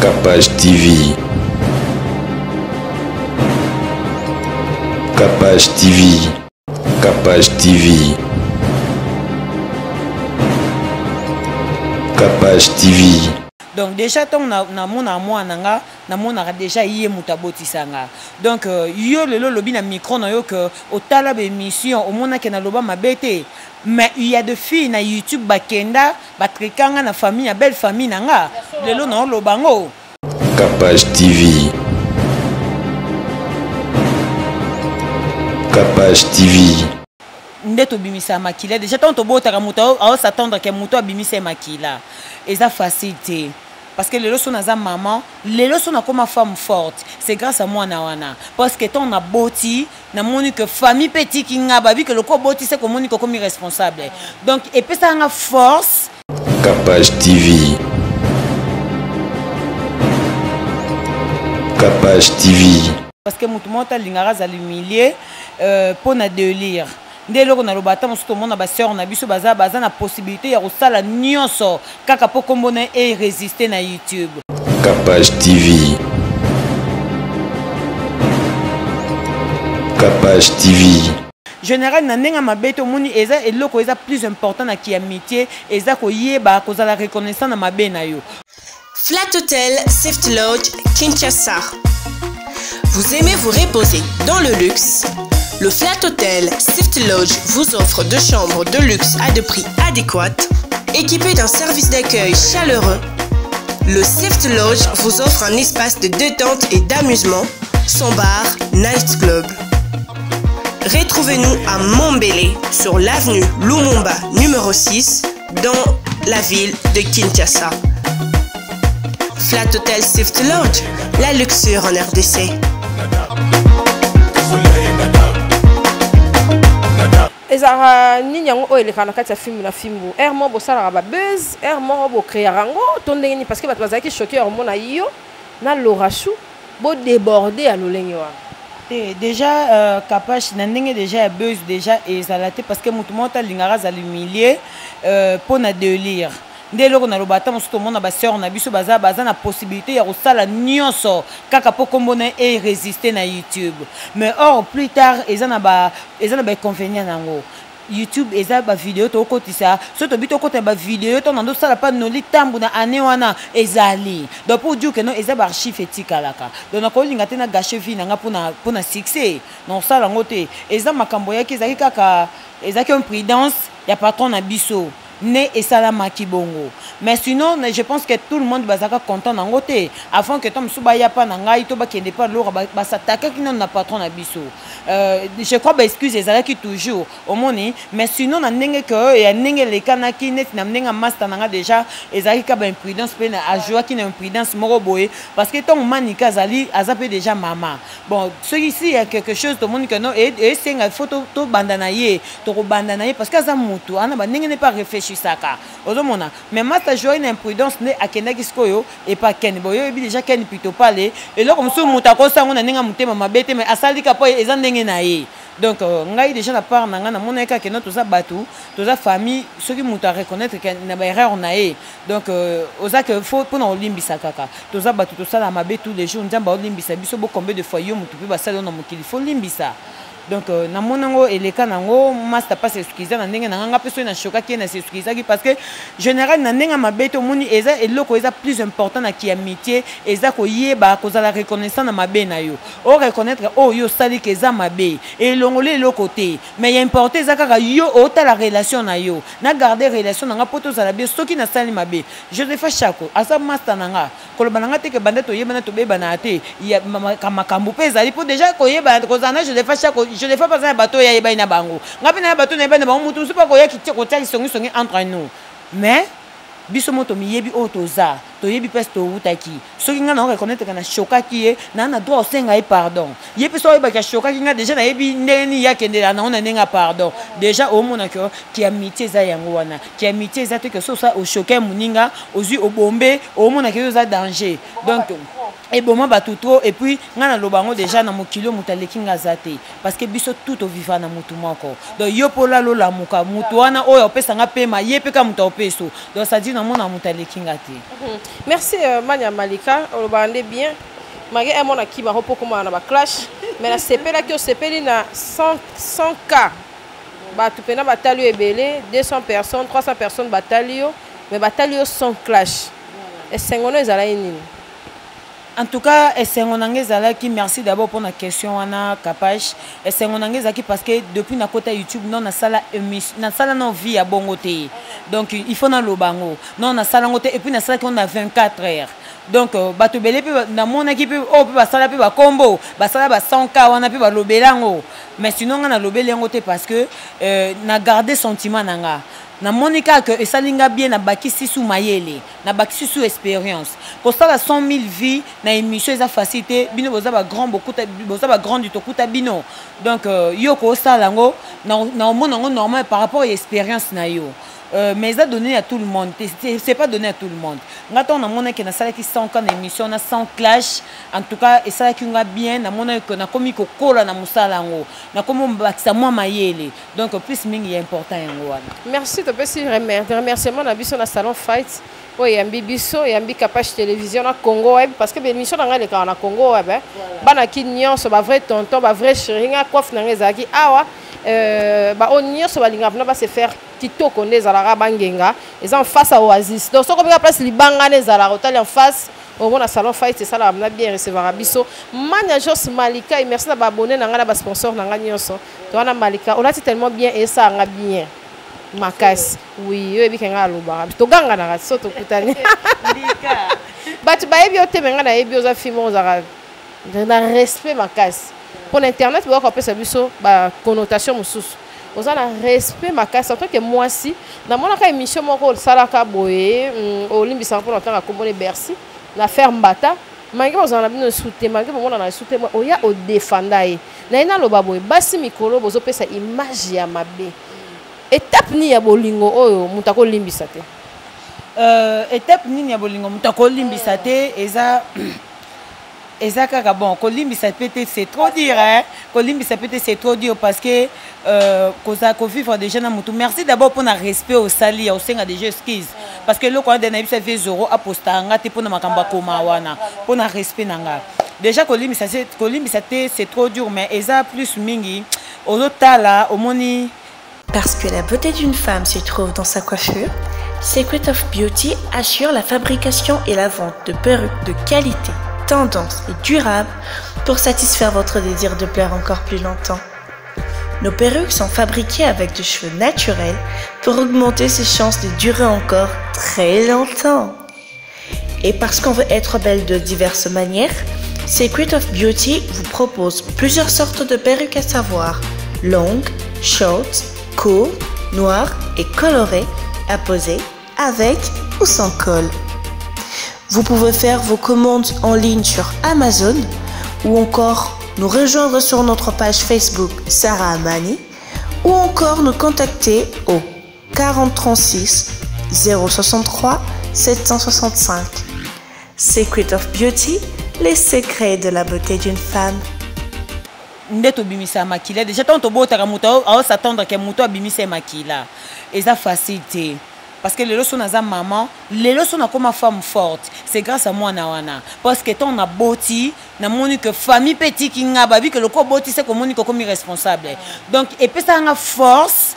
Capage TV. Capage TV. Capage TV. Capage TV. Donc déjà tant na mona moi nanga na mona déjà yé mutaboti sanga. Donc yo le lobi na micro na yo que au tala be émission au mona ke na loba mabete. Mais il y a de filles na YouTube bakenda batrikanga na famille na belle famille nanga. Le lo na lobango. Capage TV. Capage TV. Ndeto bimisa makila déjà tant to botaka muto a s'attendre que muto bimisa makila. Et ça facilité. Parce que les leçons sont maman, les leçons sont comme femme forte. C'est grâce à moi nawana. Parce que ton a boti, na monique famille petit qui n'a pas vu que le corps boti c'est comme monique comme irresponsable. Donc et puis ça a force. Capage TV. Capage TV. Parce que mutumota lingara za l'humilier pour na délire. Dès lors qu'on a le bâtiment, tout le monde a ba sœur, on a biso baza na possibilité ya rosala nyonso kaka po kombona et résister na YouTube. Capage TV. Capage TV. Général na nenga mabete omoni eza eloko eza plus important na ki amitié eza ko yeba ko za la reconnaissance na mabe na yo. Flat Hotel Sift Lodge Kinshasa. Vous aimez vous reposer dans le luxe? Le Flat Hotel Sift Lodge vous offre 2 chambres de luxe à des prix adéquats, équipées d'un service d'accueil chaleureux. Le Sift Lodge vous offre un espace de détente et d'amusement, son bar, night club. Retrouvez-nous à Montbélé, sur l'avenue Lumumba numéro 6, dans la ville de Kinshasa. Flat Hotel Sift Lodge, la luxure en RDC. ezara nini yango oyo elekana kati ya film na film mo bo sala ba buzz mo bo créer rango to ndenge ni parce que bato bazaki choqué mona yo na Lorachou bo déborder à lolenge wa déjà capage na ndenge déjà buzz déjà ezalate parce que mutumota lingara za l'humilier pour na délire. Dès lors qu'on a le bâtiment, tout le monde a ba sœur, on a biso baza na possibilité ya rosala nyonso kaka po kombona et résister na YouTube. Mais or plus tard ils en a ba inconvénient nango. YouTube eza ba vidéo to kotisa so to bito kota ba vidéo to nando sala pa no litambu na ane wana ezali donc pour dire que non eza ba archive etika laka donc ko linga tena gâcher vie nanga pona succès non sala ngote eza makambo yaki ezaki kaka ezaki imprudence ya patron na biso né et salama kibongo. Mais sinon je pense que tout le monde va être content dans côté avant que tom suba ya pa ngai to ba kende pas lora ba s'attaquer qui non na patron na biso. Je crois ba excuse ezala qui toujours au moni mais sinon na ndenge que ya ndenge le kanaki net na ndenge master nanga déjà ezali ka ba imprudence pe na ajoa qui na imprudence moko boye parce que ton manika zali azape déjà maman. Bon ce ici il y a quelque chose to moni que non et senga photo to bandana ye to bandana ye parce que za mutu ana ba ndenge ne pas réfléchir saka ozomona mais mata joie une imprudence ne akenda kiskoyo et pas ken boyo ebi déjà ken plutôt parler et là comme ça muta ko sango na ninga mutema mabete mais asali ka po eza ndenge na ye donc ngai déjà na part nanga na moneka ke notre za batu toza famille ceux qui muta reconnaître que na ba erreur na ye donc oza que faut pour na olimbisa kaka toza batu to sala mabe tous les jours nzamba olimbisa biso bo combien de fois yo mutu pe ba sala na mokili faut limbisa. Donc na monango eleka nango master pas excuser na ndenge nanga peso na choka ki na s'excuser parce que général na ndenge mabeto moni eza eloko eza plus important na ki amitié eza ko yeba ko za la reconnaissance na mabe na yo o reconnaître o yo sali ke za mabe et longolé le côté mais il important eza kaka yo o ta la relation na yo na garder relation nanga poto za la bien soki na sali mabe Joseph Chako asa master nanga ko bananga te ke bandeto yeba na to beba na te ya makambu peza lipo déjà ko yeba ko za na Joseph Chako je ne fais pas un bateau ya ina bango ngapi na bateau na ina bango mutu super ko ya ki ko tia songi entre nous mais biso moto miyebi otoza to yebi pes to utaki soki nga na reconnaître na choka ki na droit senga pardon yebi so yeba ka choka ki nga déjà na yebi ndeni ya kendela na ona nenga pardon déjà au mona que ki amitié za yango wana ki amitié za te que so ça au choquer muninga ozu obombe au mona que za danger donc et bon moi tout trop et puis ngana lobango déjà na mokilo mutaleki ngazate parce que biso tout au vivant na mutu moko donc yo pola lo la muka mutu wana oyo opesa nga pema yepe ka muta opeso donc ça dit na mona mutaleki ngate. Merci Manya Malika olobande bien magi emona ki ba hopo koma na ba clash mais la sepela ki o sepeli na 100k ba tu pena batalio ebele 200 personnes 300 personnes batalio mais batalio sans clash et sengono ezala nini. En tout cas, qui merci d'abord pour la question Anna Kapage. Parce que depuis na côté YouTube non na sala émission na sala non vie à bongoté. Donc il faut na lobango. Non na sala ngoté et puis na sala qu'on a 24 heures. Donc bato belé pe na mon équipe oh pe ba sala pe ba combo, ba sala ba 100k wana pe ba lobelango. Mais sinon on a lobelango parce que na garder sentiment nanga. Na monika que esalinga bien na bakisi sous mayele na bakisi sous expérience pour ça la 100 000 vies na émission eza facilité bino boza ba grand beaucoup boza ba grand du tokuta bino donc yo ko salango na monango normal par rapport à expérience na yo mais ça donné à tout le monde c'est pas donné à tout le monde ngato na mona que na sala ki 100 ans émission na 100 clash en tout cas et ça qui nga bien na mona que na komi ko kola na musalango na komo bakisa moi mayele donc plus mingi important yango wana. Merci de remerciement na biso na salon fight o yambi biso yambi Kapage télévision na Congo web parce que l'émission na ngale ka na Congo web bana ki nyonso ba vrai tonton ba vrai chéringa coiffe na ngezaki awa ba on nyonso ba linga na ba se faire kitoko nezala bangenga ils en face à Oasis donc so comme la place libanga nezala hôtel en face au moins na salon fight c'est ça là na bien recevoir biso Manya Jos Malika et merci na ba abonné na ngana ba sponsor na ngana nyonso to na Malika on a tellement bien et ça nga bien makasi oui yo ebika nga loba to ganga na so to kutani Malika but ba ebi ote menga na ebi oza film oza na respect makasi pour l'internet ba ko pesa biso ba connotation mususu oza na respect makasi en tant que moi si na mona ka émission moko salaka boye olimbisa pour longtemps akombone Bercy la ferme bata mangi oza na bino souté mangi mona na souté oya o défendaye na ina loba boye basi mikolo bozo pesa image ya mabe étape ni ya bolingo oyo mutako limbisa te étape ni ya bolingo mutako limbisa te eza kaka bon kolimbisa peut-être c'est trop dire hein kolimbisa peut-être c'est trop dire parce que koza ko vivre déjà na mutu merci d'abord pour na respect au sali au senga déjà excuse parce que le quoi de na bisa 20 € a postanga te pour na makamba koma wana pour na respect nanga déjà kolimbisa te c'est trop dur mais eza plus mingi ozotala omoni. Parce que la beauté d'une femme se trouve dans sa coiffure, Secret of Beauty assure la fabrication et la vente de perruques de qualité, tendance et durable pour satisfaire votre désir de plaire encore plus longtemps. Nos perruques sont fabriquées avec des cheveux naturels pour augmenter ses chances de durer encore très longtemps. Et parce qu'on veut être belle de diverses manières, Secret of Beauty vous propose plusieurs sortes de perruques à savoir longues, shorts, court, noir et coloré à poser avec ou sans col. Vous pouvez faire vos commandes en ligne sur Amazon ou encore nous rejoindre sur notre page Facebook Sarah Amani ou encore nous contacter au 4036 063 765. Secret of Beauty, les secrets de la beauté d'une femme. Ndeto bimisa makila déjà tant to botaka muto a s'attendre que muto bimisa makila eza facilité parce que les leçons naza maman les leçons na comme femme forte c'est grâce à moi na wana parce que ton na boti na moni que famille petit kinga babi que le ko boti c'est comme moni comme responsable donc et puis ça nga force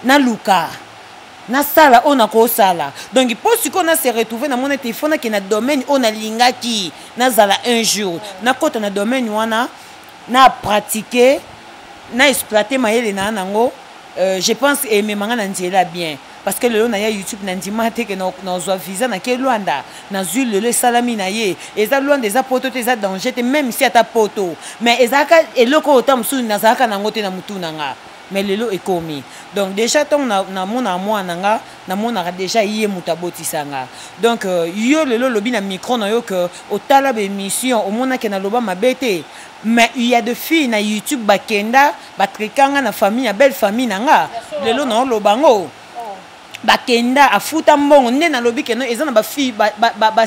na luka na sala on a ko sala donc pour ce qu'on a se retrouver na mon téléphone qui na domaine on a lingaki na zala un jour na kota na domaine wana na pratiquer na exploiter mayele na nango je pense et me manga nzela bien parce que le na ya YouTube na ndima te que na zo visa na ke Luanda na zul le salami na ye eza loin des apoto te za danger te même si ata poto mais ezaka eloko otam su na zaka nango te na mutu nanga mais lelo ekomi donc déjà ton na mona moi nanga na mona déjà yé mutaboti sanga donc yo lelo lobi na micro na yo que otala be émission au mona ke na loba mabete mais il y a de filles na YouTube bakenda batrikanga na famille na belle famille nanga lelo na lobango bakenda afuta mbongo nde nalobi keno eza na bafille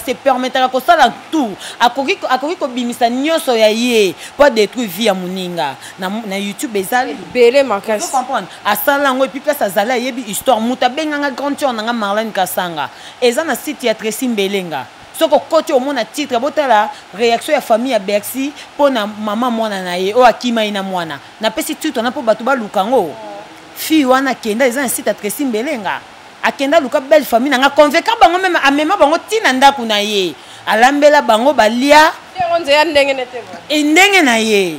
se permettre kosala tout akoki kobimisa nyonso ya ye po détruire vie ya moninga na YouTube ezali belé makasi comprendre asala yango epuis place azali ayebi histoire mutu abenganga grand sœur nanga Marlène Kasanga eza na site ya Tracy Mbelenga soko koti omona titre botala réaction ya famille ya Bercy pona mama mwana na ye o akima ina mwana na pesi titre na po bato balukango fille wana kenda eza na site ya Tracy Mbelenga akenda luka belle famille nanga convaincre bango même amema bango tina ndaku na ye alambela bango balia ndenge na ye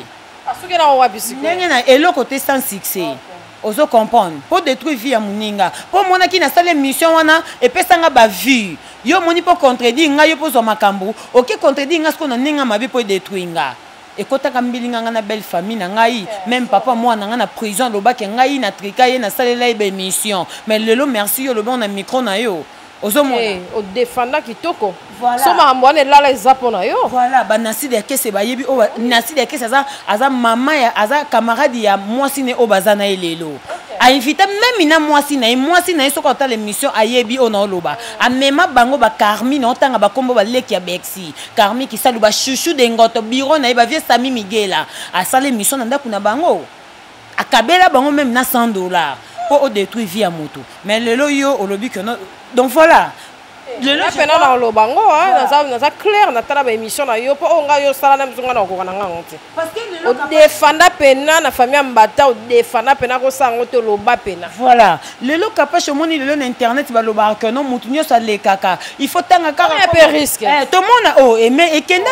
ndenge na eloko te sans succès ozo comprendre pour détruire vie ya moninga pour mona ki na sale mission wana epesanga ba vie yo moni pour contredire nga yo pozo makambu OK contredire nga sko na ninga mabe pour détruire nga ekotaka mbilinga nga na belle famille na ngai même papa moi na nga na prison lobaki ngai na trika ye na salela ebe mission mais lelo merci yo lobo na micro na yo ozo mona o défendre kitoko so ma mbone lala ezapo na yo voilà ba nasi de kese ba yebi o nasi de kese aza mama ya aza camarade ya mwasi ne o bazana elelo a invité même na mwasi na soko ata l'émission ayebi ona oloba amema bango ba Carmi na otanga ba kombo ba leki ya Bexi Carmi ki salu ba chouchou de ngoto biro na ba vie Sami Miguela a sala émission na ndako na bango akabela bango même na $100 pour détruire vie ya moto mais lelo yo olobi que non donc voilà lelo pena na lobango na clair na tala ba émission na yo po onga yo sala na mzunga na okona ngango te parce que o défenda pena na famille mbata o défenda pena ko sango te loba pena voilà lelo kapashe moni lelo na internet ba loba que non mutu nyoso le kaka il faut tanga kaka un peu risque to mona o mais ekenda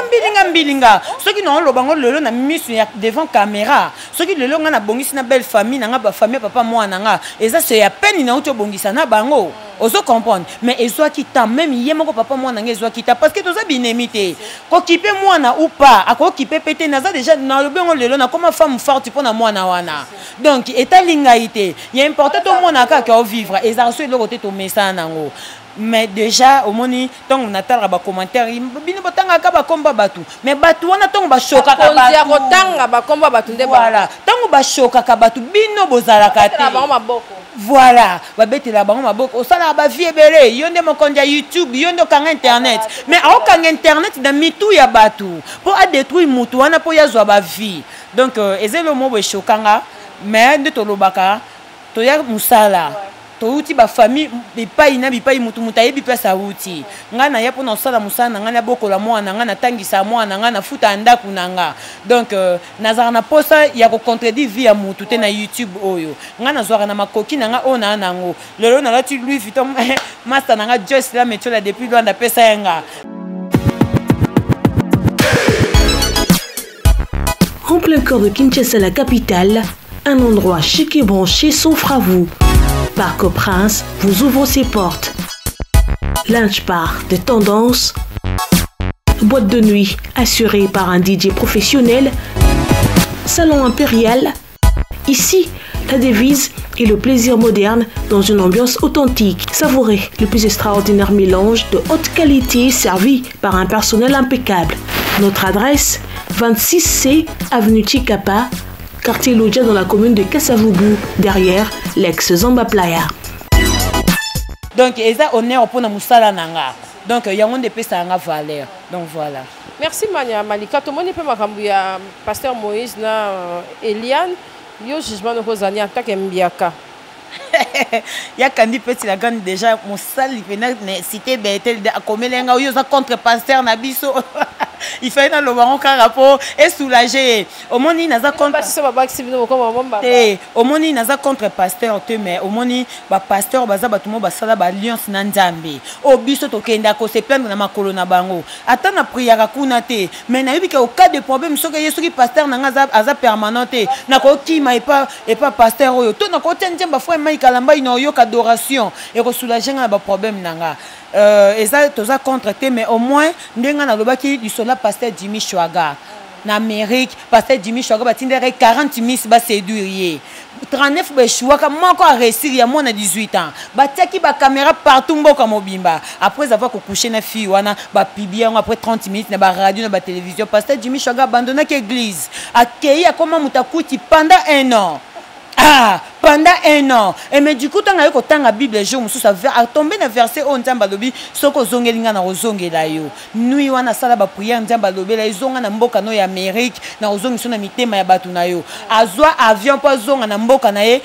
mbilinga soki na lobango lelo na misu ya devant caméra soki lelo nga na bongisi na belle famille na nga ba famille papa mwana nga eza se ya peine na uto bongisa na bango ozo comprendre mais ezwa kita même yemoko papa mwana nga ezwa kita parce que toza binemité ko kipe mwana ou pas ako kipe pété naza déjà na lobengo lelo na comme femme forte pour na mwana wana donc etalinga ité il est important to mwana kaka o vivre ezarso le côté to message nango mais déjà au moni tant on attend ba commentaire bino botanga ka ba komba batu mais batu wana tant ba choka ka batu ya kotanga ba komba batu nde voilà tant ba choka ka batu bino bozala ka te voilà babetela bango maboko osala ba vie belé yonde mokonja YouTube yonde kanga internet mais akanga internet na mitu ya batu pour a détruire mutu wana pour yazwa ba vie donc ezelo mo be chokanga mais de to lobaka to ya musala touti ba famille bipai na bipai mutu mutayebi pesa uti ngana ya pona osala musana ngana bokola mwana ngana tangisa mwana ngana futa ndaku nanga donc nazara na posa ya ko contredire vie ya mutu te na YouTube oyo ngana zwara na makoki nanga ona nango lelo na lati Louis Vuitton master nanga Joyce la metola depuis Luanda pesa yanga. En plein cœur de Kinshasa, la capitale, un endroit chic et branché s'offre à vous. Parc au Prince vous ouvre ses portes. Lunch bar de tendance, boîte de nuit assurée par un DJ professionnel, salon impérial. Ici, la devise est le plaisir moderne dans une ambiance authentique. Savourez le plus extraordinaire mélange de haute qualité servi par un personnel impeccable. Notre adresse, 26C, avenue Chikapa, quartier Lodja dans la commune de Kasavubu, derrière l'ex-Zamba Playa. Donc, eza honneur pour na musala nanga. Donc, yango de pesa nga valeur. Donc voilà. Merci Mania Malika. Tout le monde peut m'accompagner pasteur Moïse na Eliane. Yo jugement de Rosania en tant que Mbiaka. Ya kandi petit la grande déjà mon sali pena cité betel de akomelenga yo za contre pasteur na biso. Il fait dans le baron car rapport et soulagé. Au moni naza contre au moni naza contre pasteur te mais au moni ba pasteur baza batumo basala ba alliance na Nzambe. O biso to kenda ko se plaindre na makolo na bango. Ata na prière kuna te mais na yebika au cas de problème soki yesu ki pasteur na ngaza aza permanente na ko kima et pas pasteur oyo to na ko tenjemba foi mai kalamba ino yo adoration et ko soulager na ba problème nanga. Eza toza contre te mais au moins ndenga na lobaki du sola pasteur Jimmy Chouaga na Amérique pasteur Jimmy Chouaga batindere 40 miss ba séduire 39 ba Chouaga moko a réussir ya mona 18 ans batiaki ba caméra partout mboka mobimba après avoir couché na fille wana ba publier après 30 minutes na ba radio na ba télévision pasteur Jimmy Chouaga abandonné l'église accueilli à comment mutakuti pendant 1 an. Ah, pendant 1 an. Et mais du coup, tant que la Bible, je me suis tombé dans le verset où Nzamba lobi, soko zongelinga na ozongela yo. Nui wana sala ba prière Nzamba lobi la zonga na mboka no ya Amérique, na ozongi so na mitema ya batu na yo. Azwa avion pa zonga na mboka na ye,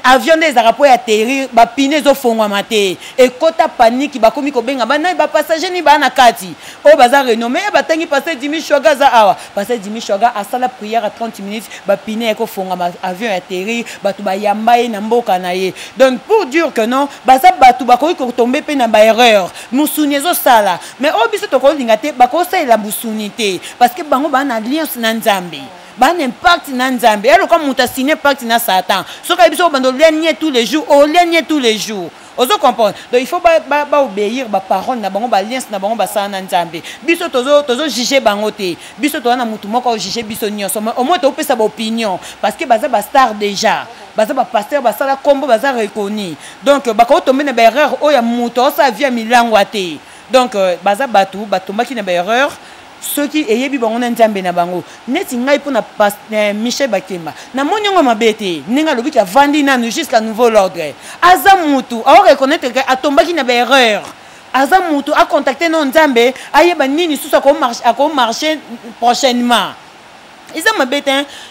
avion des arapo ya atterrir, ba pine zo fongwa mate. Et kota panique ba komi ko benga ba na ba passager ni ba na kati. O baza renommé ba tangi passer Jimmy Shoga za awa. Passer Jimmy Shoga a sala prière à 30 minutes, ba pine ko fonga avion ya atterrir, batu ba yambaye na mboka na ye. Donc pour dire que non, baza batu ba ko tomber pe na ba erreur. Musuni zo sala. Mais o biso to ko lingate ba ko sa la musunité parce que bango ba na alliance na Nzambe. Ban impact na Nzambe. Alors comme muta signé pacte na Satan. So ka biso bando lenier tous les jours, o lenier tous les jours. Ozo comprendre. Donc il faut ba obéir ba parole na bango ba alliance na bango ba sa na Nzambe. Biso tozo juger bango te. Biso to na mutu moko juger biso nyonso. Au moins to pesa ba opinion parce que baza ba star déjà. Baza ba pasteur ba sala combo baza reconnu. Donc ba ko tomber na ba erreur o ya mutu sa via milango te. Donc baza batu batomaki na ba erreur. Ceux qui ayez bango na Nzambe na bango neti ngai pona Michel Bakemba na monyongo mabete ninga lobi ka vandi nanu jusqu'à nouveau ordre aza mutu a reconnaître que atombaki na ba erreur aza mutu a contacter non Nzambe ayeba nini susa ko marcher prochainement. Ils ont mabete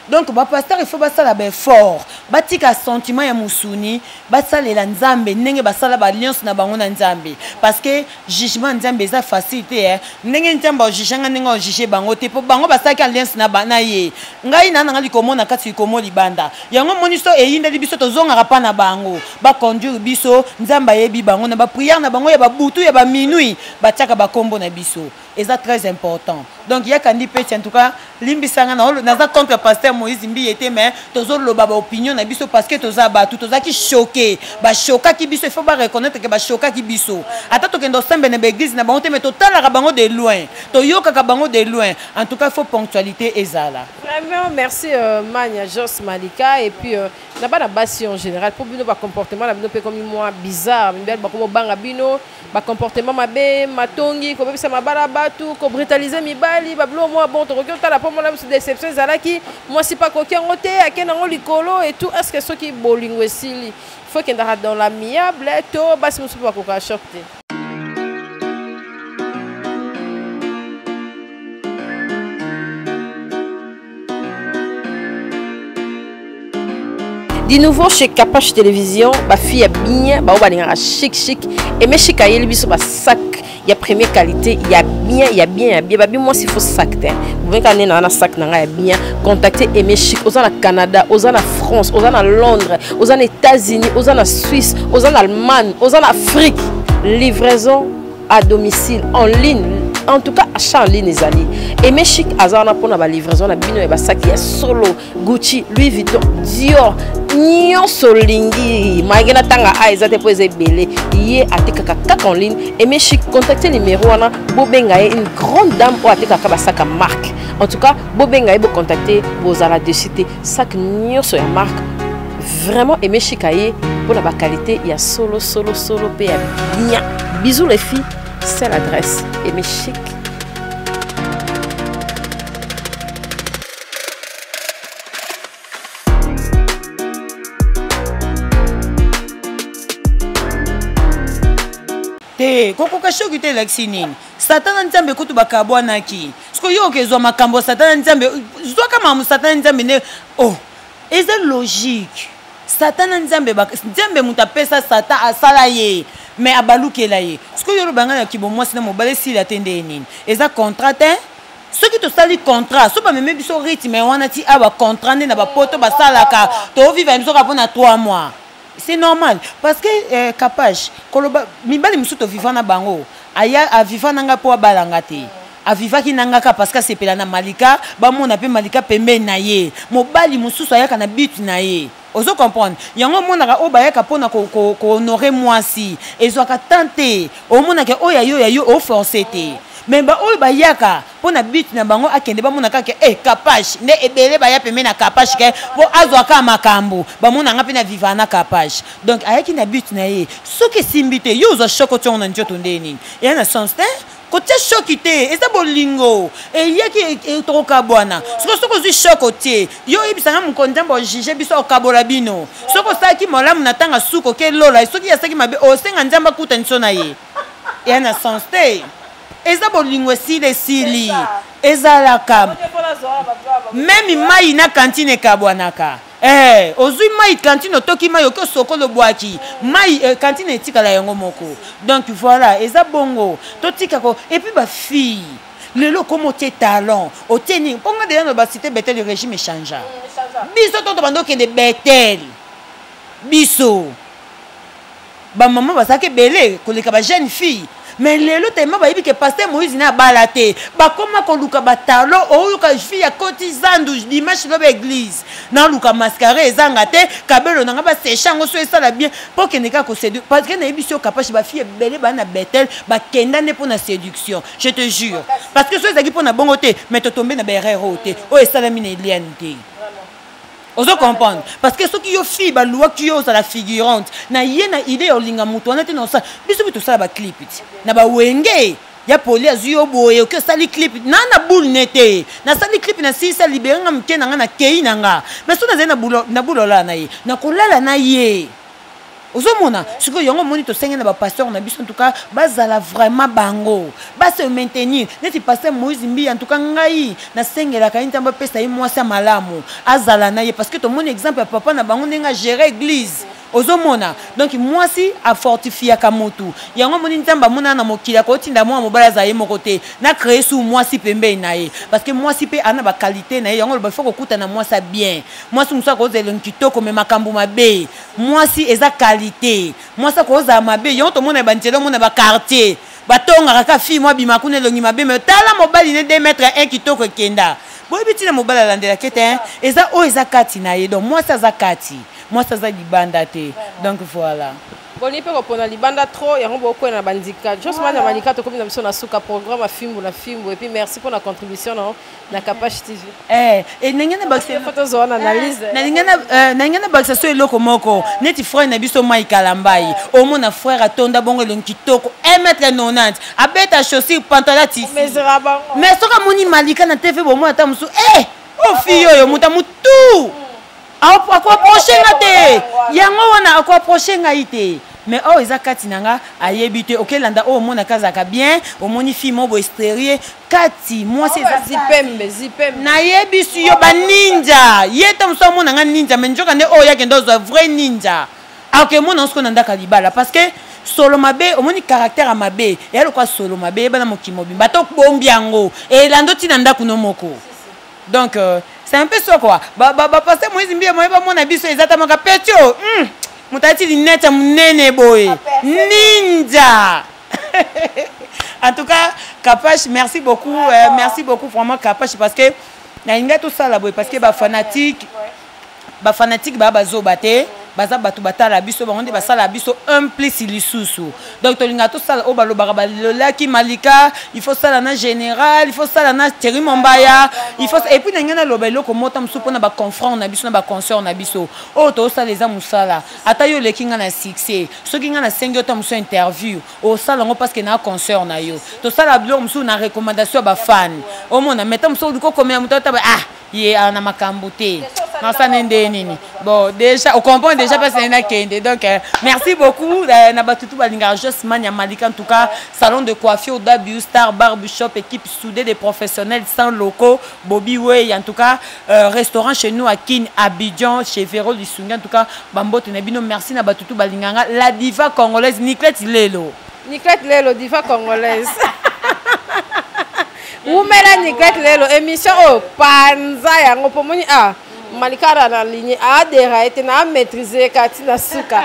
donc ba pasteur il faut ba sala ba fort batika sentiment ya musuni ba sala la Nzambe ndenge ba sala ba alliance na bango na Nzambe parce que jugement Nzambe za facilité ndenge Nzambe juganga ndenge juger bango te po bango ba sala alliance na bana ye ngai na ngali komona kati komo libanda yango moniso eyinda biso tozonga rapa na bango ba conduire biso Nzambe yebi bango na ba prière na bango ya ba butu ya ba minuit ba tiaka ba kombo na biso et ça très important donc il y a kandi petit en tout cas limbisanga na za contre pasteur Moïse Mbi était mais tozo loba ba opinion na biso parce que toza ba tout toza ki choqué ba choka ki biso il faut pas reconnaître que ba choka ki biso ata to kendo sembe na église na bango te mais total la bango de loin to yoka ka bango de loin en tout cas il faut ponctualité ezala vraiment merci Mania Jos Malika et puis na ba na basi en général pour bino ba comportement na bino pe comme moi bizarre mbel ba comme banga bino ba comportement mabe matongi ko bebisa mabala batu ko brutaliser mibali ba blo moi bon to kokota la pour moi déception zalaki moi c'est pas coquin roté à kenango likolo et tout est-ce que ceux qui bolingo esili faut qu'il y dans l'amiable to bas musu pas koka shopte. De nouveau chez Capache Télévision, ma fille est bien, bah on chic et mes chic aïe biso ba sac, il y a première qualité, il y a bien, bah moi s'il faut sac te. Vous voyez qu'on est dans un sac nanga bien, contactez Aimé Chic, aux en Canada, aux en France, aux en Londres, aux en États-Unis, aux en Suisse, aux en Allemagne, aux en Afrique. Livraison à domicile en ligne. En tout cas, achat en ligne les alliés. Aimé Chic azana pour la livraison na bino et ba sac ya solo Gucci, Louis Vuitton, Dior. Nyonso lingi magena tanga aiza te po ezebele yé atekaka kaka en ligne Aimé Chic contactez numéro wana bobenga une grande dame ou atekaka ba sac marque. En tout cas, bobenga bo contacter bozala de cité sac nyonso ya marque. Vraiment Aimé Chic aye pour la qualité, il y a solo pe bien. Bisous les filles, c'est l'adresse Aimé Chic. te koko ka shoki te laksini Satan Nzambe kutu bakabwana ki siko yo kezwa makambo Satan Nzambe zwa kama Satan Nzambe ne oh eza logique Satan Nzambe Nzambe mutapesa Satan asala ye mais abalukela ye siko yo banga na kibomo sina mobale si la tende nini eza contrat ceux qui te sali contrat so ba meme biso rythme wana ti aba contrat na ba poto ba salaka to vivre biso ka pona 3 mois. C'est normal parce que Capache koloba mibali musuto vivana bango aya a vivana nga po balanga te a vivaki nanga ka parce que c'est pelana Malika ba mona pe Malika pembe na ye mobali mususu aya kana but na ye ozo comprendre yango mona ka obaya ka pona ko honorer moi si ezwaka tenter o mona ke oya yo o forcer te mais ba oyo bayaka pona but na bango akende ba mona kake Capache ne ebele baya pembe na Capache ke po azwaka makambo ba mona nga pe na vivana Capache donc ayaki na but na ye soki simbite yo zo shoko tonga njoto ndeni ya na sens te kote choc ite eza bolingo eyaki tokabwana soko zui choc otie yo ibisanga mukonde mbo juger biso okabola bino soko saki malamu natanga suko ke lola soki yasaki mabe osenga nzamba kuta nsona ye yana sens te eza bolingo sili ezalaka même mai na kantine kabwanaka ozui mai kantine otoki mai oki osokolo bwaki mai kantine etikala yango moko donc voilà eza bongo totika ko et puis bafille lelo comme otie talent oteni mponga deja no basité Bethel le régime échangea biso toto bandokende Bethel biso bamama bazalaki ebele koleka bajeune fille mais lelo tellement bayebi ke pasteur Moïse na balate bakoma koluka batalo oyuka fille ya kotizandu dimanche lobe église na luka mascaré ezanga te kabelo nanga ba sechango so esala bien pour que neka ko séduire parce que na yebiso capable ba fille belé ba na Bethel ba kenda ne pour na séduction je te jure parce que so ezaki pour na bongo te mais to tomber na ba erreur te o esala mine eliane te. Ozo comprendre parce que ceux qui yo fille ba loi qui yo ça la figurante na yena idée olinga mutu wana te na ça biso bitu ça ba clip na ba wenge ya poli azuyo boye que ça li clip na boule nete na ça li clip na si ça libérer nga mke na kei nanga mais so na na bulola na ye na kolala na ye ozomona siko yango moni to senga na ba pasteur na biso en tout cas bazala vraiment bango ba se maintenir neti pasteur Moïse Mbi en tout cas ngai na sengela ka intamba pesa yi mwasa malamu azala na ye parce que to mon exemple papa na bango ndenga gérer église ozomona donc moi si a fortifier kamotu yango moni ntamba mona na mokila ko tinda mwa mobala za ye mokote na créer sous moi si pembe na ye parce que moi si pe ana ba qualité na ye yango ba faut ko kuta na moi ça bien moi si musa ko zelo nkitoko me makambu mabe moi si eza qualité moi ça ko za mabe yango to mona ba ntelo mona ba quartier batonga kaka fille moi bima kuna longi mabe me tala mobali ne 2 mètres 1 kitoko kenda boy bitina mobala landela kete eza o eza kati na ye donc moi ça za kati moi ça za libanda te donc voilà boni pe ko pona libanda trop yango boko na bandika juste mana bandika to comme na biso na suka programme na film et puis merci pour la contribution na Kapash TV et nengena bakse photo zo na analyse nengena bakse so eloko moko neti frère na biso mai kalambai au mona frère atonda bongo lonkitoko 1m90 abeta chaussure pantalon tisi mais soka moni malika na TV bo mona tamusu oh fille yo muta mutu akwa prochain te yango wana akwa prochain ite mais oh eza kati nanga ayebite okelanda o mona kazaka bien o moni fille mo bo extérieur kati moi c'est zipembe na yebisu yo ba ninja yeta mso mona nga ninja mais njoka ne o yake ndo zo vrai ninja ok mona nsko nanda kalibala parce que solo mabe o moni caractère mabe ya lo kwa solo mabe bana mokimo bimba to bombiango et lando tina ndako no moko donc c'est un peu ça quoi passer Moïse Mbi moi ba mona biso exactement ka petio mutati lineta munene boy ninja en tout cas Kapash merci beaucoup vraiment Kapash parce que na inga tout ça là boy parce que ba fanatique ba zobate baza batu batala biso bangonde basala biso un plus lisusu donc tolinga to sala o balobaka balolaki malika il faut sala na général il faut sala na Thierry Mombaya il faut et puis ngana lobelo ko mota msupo na ba confront na biso na ba concert na biso o to sala les amusala ata yo lekinga na succès soki nga na sengi to muso interview o sala ngo parce que na concert na yo to sala bilo muso na recommandation ba fan o mona meta muso ko komela mutata ye ana makambuté non ça nende nini bon déjà on comprend déjà parce que na kende donc merci beaucoup na batutu balinga juste mania malika en tout cas salon de coiffure W Star Barbershop équipe soudée des professionnels sans locaux Bobby Way en tout cas restaurant chez nous à Kin Abidjan chez Véro Lisunga en tout cas bambote na bino merci na batutu balinga la diva congolaise Niclette Lelo diva congolaise Oumela Niclette Lelo émission panza yango pomoni Malika na ligne a déraillé na maîtriser Katina Suka.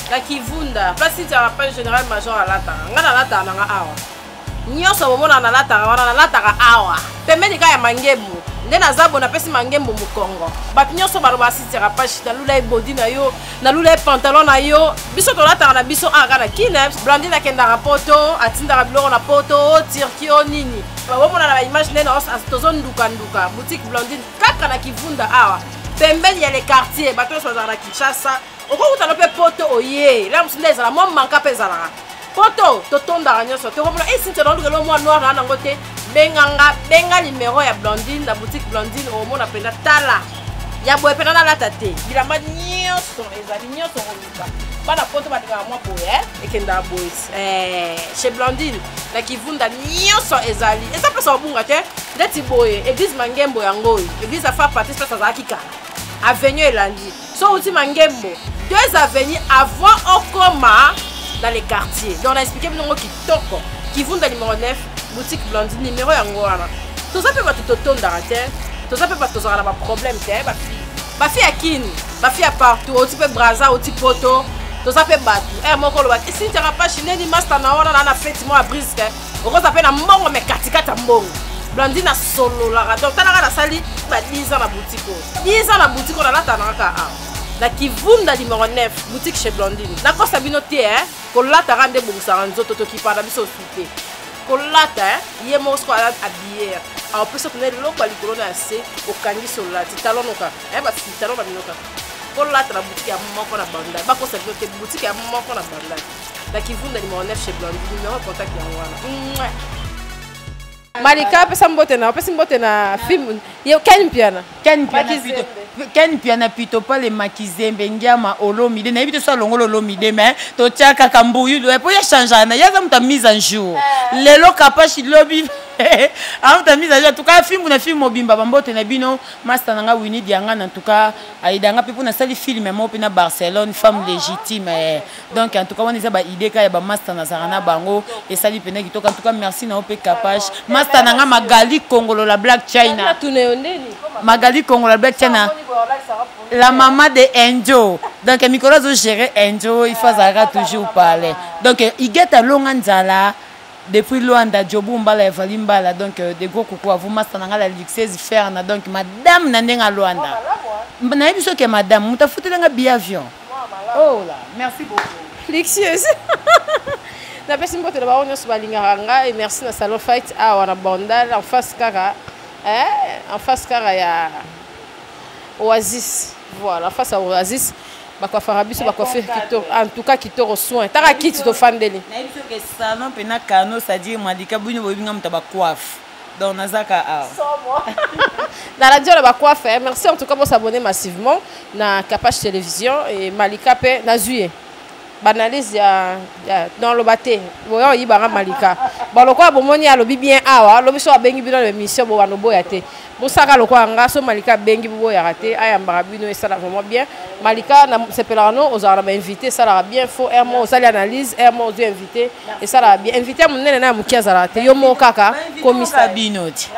La Kivunda, place de la page générale major à l'ata. On a l'ata, on a awa. nyonso bomona nalataka wana nalataka awa pembeni ka ya mangembo nde nazabo napesi mangembo mukongo bato nyonso baloba asitira page nalula ebodi na yo nalula pantalon na yo biso tolataka na biso aka na kine Blandine akendaka poto atindaka biloko na poto tirki o nini bomona na baimage nde tozondukanduka boutique Blandine kaka na kivunda awa pembeni ya le quartier bato nyonso bazalaka na Kinshasa okokutana mpe poto oye la mosu nde ezala mwa manka mpe ezalaka poto totondaka nyonso tokomona esintia nalukelo mwa noir na nango te benga numéro ya Blandine na boutique Blandine omona penda tala ya boye penda nalata te bilamba nyonso ezali nyonso koluka bana poto balingaka mwa boye ekendaka boye chez Blandine na kivunda nyonso ezali eza mpesa obunga te ndeti boye église mangembo yango oyo église afa partie spese azalaki kala avenue elandi so outi mangembo 2 avenues avant okoma dans les quartiers donc on a expliqué binongo kitoko kivunda numéro 9 boutique Blandine numéro yango wana toza pe bato totondaka te toza pe bato tozalaka na baproblème te bafi ya kini bafi ya partout oti pe braza oti poto toza pe bato moko oloba esintiaka pashi neni master na wana na feti mo ya briske okoza pe na mbongo me katikati ya mbongo Blandine asololaka donc talaka nasali ba 10 ans na boutique oyo 10 ans na boutique oyo nalatanaka kaka na kivunda numéro 9 boutique chez Blandine nakosa bino te kolataka nde ebongisaka nzoto tokipana biso osu kolata ye moko soko habillé apesa tone leloko ya likolo na se okangisi olati talonoka basi talon babinoka kolata na boutique ya moko na bandai bakosa bino te boutique ya moko na bandai na kivunda numéro 9 chez Blandine numéro contact yango wana Malika apesa mbote na film yo Ken piana pito pa le makizembe ngiama olomide na ebito so longolo olomide mais to tiaka kambuyu po ya changer na yaza muta mise en jour lelo kapashi lobi muta mise en jour tout cas film na film mobimba bambote na bino master nanga Winnie Dianga na tout cas aidanga pe na sali film mo pe na Barcelone femme légitime donc en tout cas on eza ba idée ka ya ba master na zarana bango et sali pene kitoka en tout cas merci na ope kapash master nanga Magali Kongolo la Black China Magali Kongolo la Black China la maman de Enjo donc Nicolas zo gérer Enjo il faut ça toujours parler donc il get à Longanzala depuis Luanda Jobu Mbala et Valimbala donc des gros coucou à vous master nanga la luxueuse ferna donc madame Nandenga Luanda na biso que madame muta futelanga bi avion oh là merci beaucoup luxueuse na pesi mbote na ba onyo so balinganga et merci na salon fight wana bandal en face kara ya Oasis voilà face à Oasis bakofa biso bakofa kito en tout cas kito soin taka kiti to fandeli na biso ke salon pena kano ça dit Malika bino bobinga muta ba coiffe donc nazaka dans la radio la ba coiffe merci en tout cas pour s'abonner massivement na Kapash télévision et Malika pe na juillet banalise ya dans le baté boyo yibanga Malika baloko bomoni alobi bien awa lobi so abengi bino le mission bo wano boya te bosaka loko anga so Malika bengi boya raté ayamba bino et ça vraiment bien Malika na sepelano ozara ba invité ça la bien faut ermo osali analyse ermo ozo invité et ça la bien invité munene na mukiaza raté yo mo kaka commissaire binoti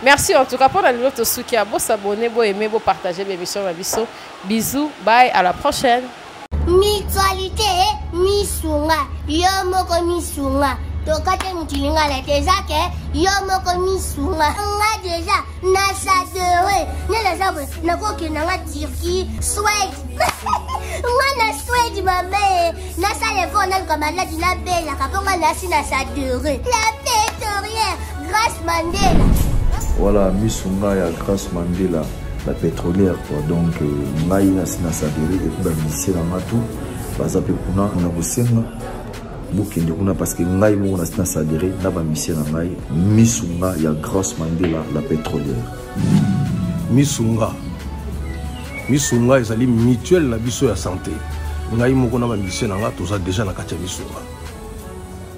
merci en tout cas pour l'autre soukia bo s'abonner bo aimer bo partager l'émission la biso bisous bye à la prochaine. Mutualité misunga yomoko misunga tokate mutilinga la tezake yomoko misunga nga déjà na sadere nela sabre na koki na nga Turquie Suède nga na Suède mame na salefo na kamaladi na bela kaponga na sina sadere la pétrolière Grâce Mandela voilà misunga ya Grâce Mandela la pétrolière quoi donc ngai na sina sadere et ba mission na matu baza pe kuna na bosenga bukende kuna parce que ngai mo na sina sadere na ba mission na ngai misunga ya Grâce Mandela la pétrolière misunga ezali mutuelle na biso ya santé ngai mo na ba mission na nga toza déjà na kati ya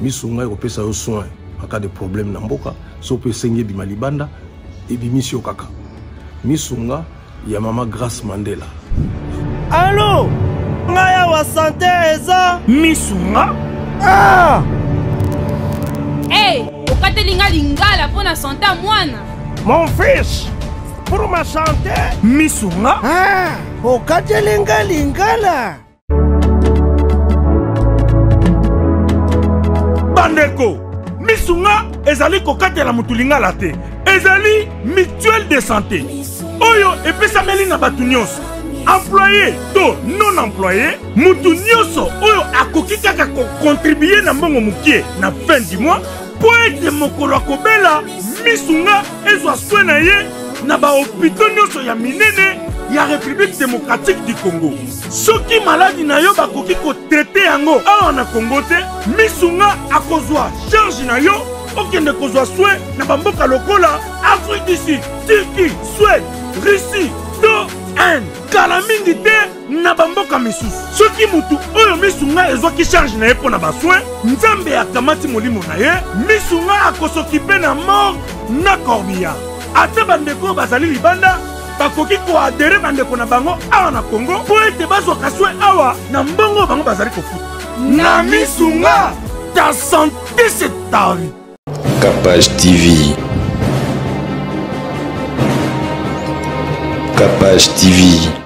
misunga ekopesa yo soin en cas de problème na mboka so pe sengi bi malibanda et bi mission kaka misunga ya mama Grâce Mandela. Allô? Ngaya wa santé eza misunga? Hey, okatelinga lingala pour na santé mwana. Mon fils, pour ma santé misunga? Okatelinga lingala. Bandeko, misunga ezali kokatela mutu lingala te ezali mutuelle de santé oyo epesameli na bato nyonso employé to non employé mutu nyonso oyo akoki kaka kocontribue na mbongo mokie na fin du mois po ete mokolo akobela misunga ezwa soin na ye na bahopito nyonso ya minene ya République démocratique du Congo. Soki maladi na yo bakoki kotraite yango awa na Congo te misunga akozwa charge na yo okende kozwa soin na bamboka lokola Afrique du Sud, Turquie, Suède, Russie, to Inde. Kala mingi te na bamboka misusu. Soki mutu oyo misunga ezwaki charge na ye mpo na basoin nzambe akamati molimo na ye misunga akosokipe na mort na corbillard. Ate bandeko bazali libanda bakoki koadere bandeko na bango awa na Congo po ete bazwaka soin awa na mbongo bango bazali kofuta. Na misunga ta santé c'est ta vie. Capage TV. Capage TV.